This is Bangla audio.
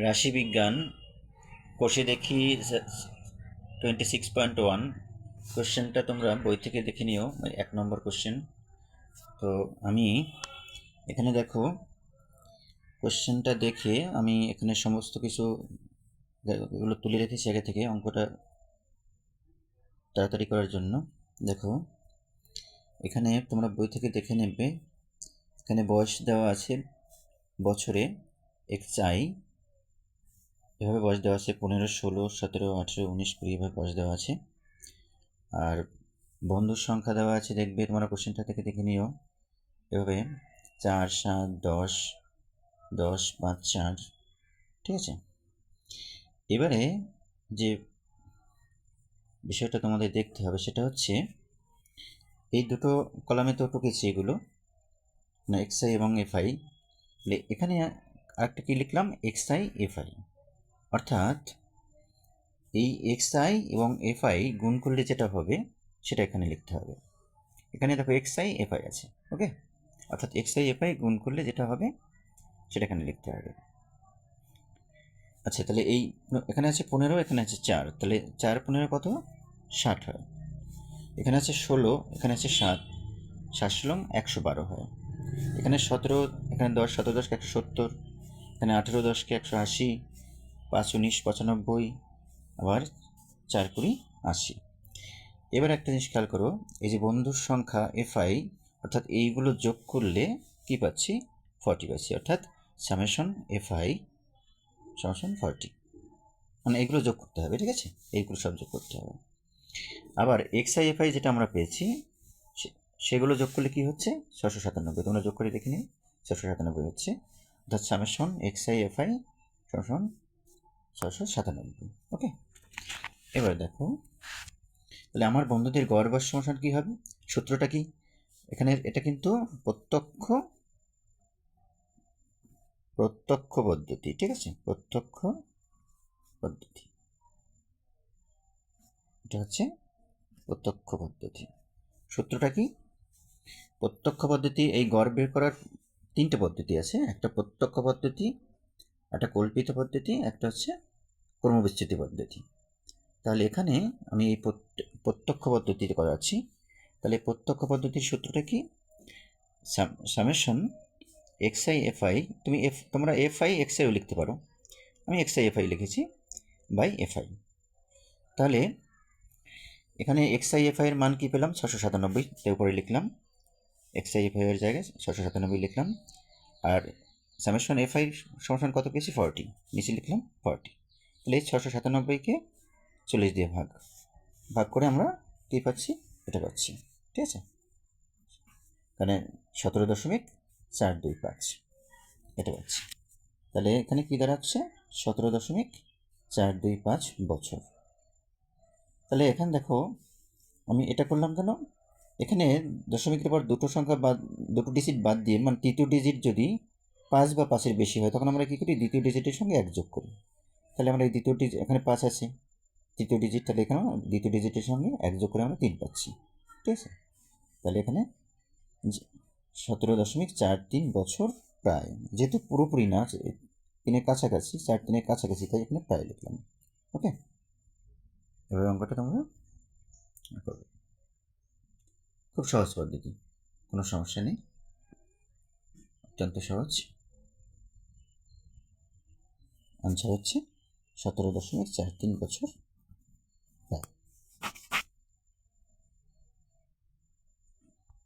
রাশিবিজ্ঞান কোষে দেখি 26.1 কোশ্চেনটা তোমরা বই থেকে দেখে নিও, 1 নম্বর কোশ্চেন। তো আমি এখানে দেখো কোশ্চেনটা দেখে আমি এখানে সমস্ত কিছু এগুলো তুলে রেখেছি আগে থেকে অঙ্কটা তাড়াতাড়ি করার জন্য। দেখো এখানে তোমরা বই থেকে দেখে নেবে, এখানে বয়স দেওয়া আছে বছরে XI, এভাবে বয়স দেওয়া আছে 15, 16, 17, 18, 19, 20 এভাবে বয়স দেওয়া আছে। আর বন্ধুর সংখ্যা দেওয়া আছে, দেখবে তোমরা কোশ্চেনটা থেকে দেখে নিও এভাবে 4, 7, 10, 10, 5, 4, ঠিক আছে। এবারে যে বিষয়টা তোমাদের দেখতে হবে সেটা হচ্ছে এই দুটো কলামে তো টুকেছে এগুলো না, XI এবং FI। এখানে আরেকটা কি লিখলাম, XI FI, অর্থাৎ এই XI এবং FI গুণ করলে যেটা হবে সেটা এখানে লিখতে হবে। এখানে দেখো XI FI আছে, ওকে, অর্থাৎ XI FI গুণ করলে যেটা হবে সেটা এখানে লিখতে হবে। আচ্ছা, তাহলে এই এখানে আছে 15, এখানে আছে 4, তাহলে 4 15 কত, 60 হয়। এখানে আছে 16, এখানে আছে 7, 7 16 112 হয়। এখানে 17, এখানে 10, 17 10 170, এখানে 18 10 180, 5 19 95, আবার 4 20 80। এবার একটা জিনিস খেয়াল করো, এই যে বন্ধুর সংখ্যা FI, অর্থাৎ এইগুলো যোগ করলে কি পাচ্ছি, 40 পাচ্ছি, অর্থাৎ সামেশন FI সামেশন 40, মানে এগুলো যোগ করতে হবে, ঠিক আছে, এইগুলো সব যোগ করতে হবে। আবার XI FI যেটা আমরা পেয়েছি সেগুলো যোগ করলে কি হচ্ছে, 697, তোমরা যোগ করে দেখে নিই, 697 হচ্ছে, অর্থাৎ সামেশন XI FI সামেশন 697, ওকে। এবার দেখো তাহলে আমার বন্ধুদের গড় বয়স সমান কি হবে, সূত্রটা কি, এখানে এটা কিন্তু প্রত্যক্ষ পদ্ধতি, ঠিক আছে, প্রত্যক্ষ পদ্ধতি, এটা হচ্ছে প্রত্যক্ষ পদ্ধতি। সূত্রটা কি, প্রত্যক্ষ পদ্ধতি, এই গড় বের করার 3টে পদ্ধতি আছে, একটা প্রত্যক্ষ পদ্ধতি, একটা কল্পিত পদ্ধতি, একটা হচ্ছে ক্রমবিচ্যুতি পদ্ধতি। তাহলে এখানে আমি এই প্রত্যক্ষ পদ্ধতিতে করাচ্ছি। তাহলে প্রত্যক্ষ পদ্ধতির সূত্রটা কি, সামেশন XI FI, তোমরা FI XIও লিখতে পারো, আমি XI FI লিখেছি, বাই FI। তাহলে এখানে XI FI এর মান কি পেলাম, 697, তাই উপরে লিখলাম, XI FI এর জায়গায় 697 লিখলাম। আর সামেশন FI সমান কত পেয়েছি, 40, নিচে লিখলাম 40। তাহলে এই 697কে 40 দিয়ে ভাগ করে আমরা কী পাচ্ছি, এটা পাচ্ছি, ঠিক আছে, মানে 17.425 এটা পাচ্ছি। তাহলে এখানে কী দাঁড়াচ্ছে, 17.425 বছর। তাহলে এখানে দেখো আমি এটা করলাম কেন, এখানে দশমিকের পর দুটো সংখ্যা বাদ, দুটো ডিজিট বাদ দিয়ে, মানে তৃতীয় ডিজিট যদি 5 বা 5-এর বেশি হয় তখন আমরা কী করি, দ্বিতীয় ডিজিটের সঙ্গে 1 যোগ করি। তাহলে আমরা এই দ্বিতীয় ডিজিট, এখানে 5 আছে তৃতীয় ডিজিট, তাহলে এখানে দ্বিতীয় ডিজিটের সঙ্গে 1 যোগ করে আমরা 3 পাচ্ছি, ঠিক আছে। তাহলে এখানে 17.43 বছর প্রায়, যেহেতু পুরোপুরি না, 3-এর কাছাকাছি, 4 3-এর কাছাকাছি, তাই এখানে প্রায় লিখলাম, ওকে। এবার অঙ্কটা তোমরা করবে, খুব সহজ পদ্ধতি, কোনো সমস্যা নেই, অত্যন্ত সহজ। আনসার হচ্ছে 17.43 বছর